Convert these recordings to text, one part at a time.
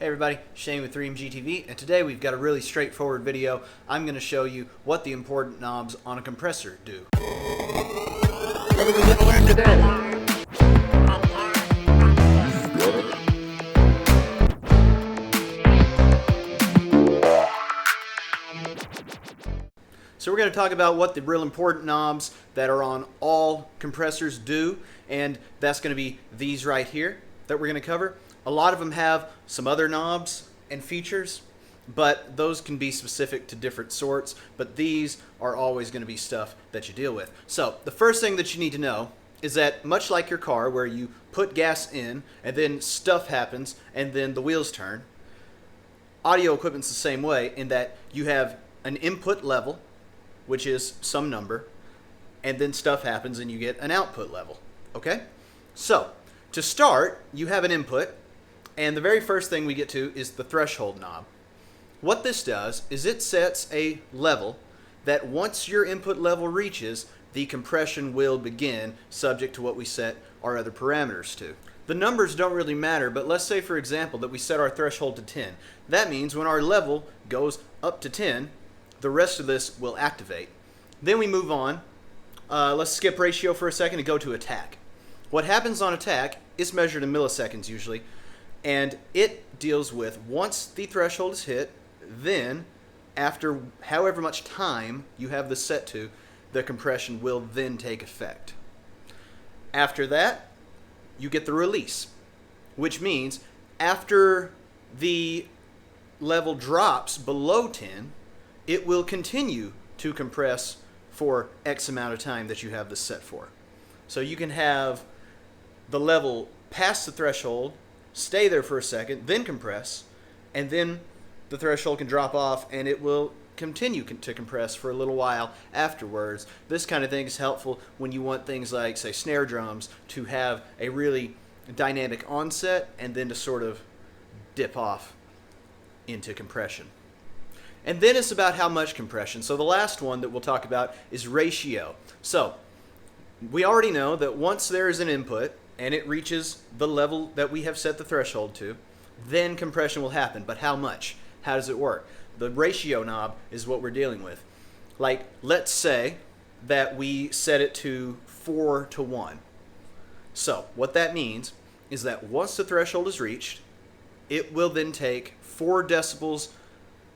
Hey everybody, Shane with 3MGTV, and today we've got a really straightforward video. I'm going to show you what the important knobs on a compressor do. What are we going to learn today? So we're going to talk about what the real important knobs that are on all compressors do, and that's going to be these right here that we're going to cover. A lot of them have some other knobs and features, but those can be specific to different sorts, but these are always going to be stuff that you deal with. So the first thing that you need to know is that much like your car where you put gas in and then stuff happens and then the wheels turn, audio equipment's the same way in that you have an input level, which is some number, and then stuff happens and you get an output level. Okay? So to start, you have an input, and the very first thing we get to is the threshold knob. What this does is it sets a level that once your input level reaches, the compression will begin, subject to what we set our other parameters to. The numbers don't really matter, but let's say for example that we set our threshold to 10. That means when our level goes up to 10, the rest of this will activate. Then we move on. Let's skip ratio for a second and go to attack. What happens on attack is measured in milliseconds usually, and it deals with once the threshold is hit, then after however much time you have this set to, the compression will then take effect. After that, you get the release, which means after the level drops below 10, it will continue to compress for X amount of time that you have this set for. So you can have the level pass the threshold, stay there for a second, then compress, and then the threshold can drop off and it will continue to compress for a little while afterwards. This kind of thing is helpful when you want things like, say, snare drums to have a really dynamic onset and then to sort of dip off into compression. And then it's about how much compression. So the last one that we'll talk about is ratio. So we already know that once there is an input and it reaches the level that we have set the threshold to, then compression will happen. But how much? How does it work? The ratio knob is what we're dealing with. Like, let's say that we set it to 4:1. So what that means is that once the threshold is reached, it will then take 4 decibels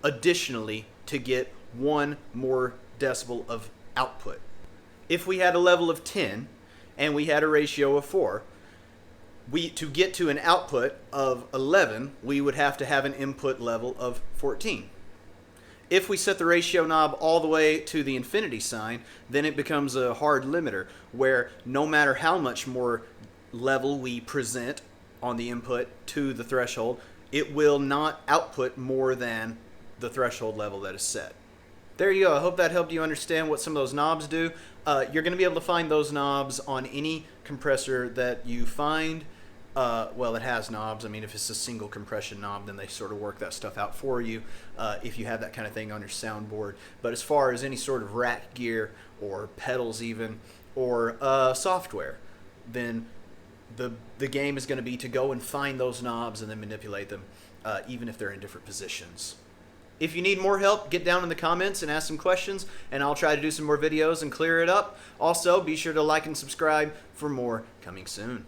additionally to get 1 more decibel of output. If we had a level of 10 and we had a ratio of 4, to get to an output of 11, we would have to have an input level of 14. If we set the ratio knob all the way to the infinity sign, then it becomes a hard limiter where no matter how much more level we present on the input to the threshold, it will not output more than the threshold level that is set. There you go. I hope that helped you understand what some of those knobs do. You're going to be able to find those knobs on any compressor that you find. Well, it has knobs. I mean, if it's a single compression knob, then they sort of work that stuff out for you if you have that kind of thing on your soundboard. But as far as any sort of rack gear or pedals even, or software, then the game is going to be to go and find those knobs and then manipulate them, even if they're in different positions. If you need more help, get down in the comments and ask some questions, and I'll try to do some more videos and clear it up. Also, be sure to like and subscribe for more coming soon.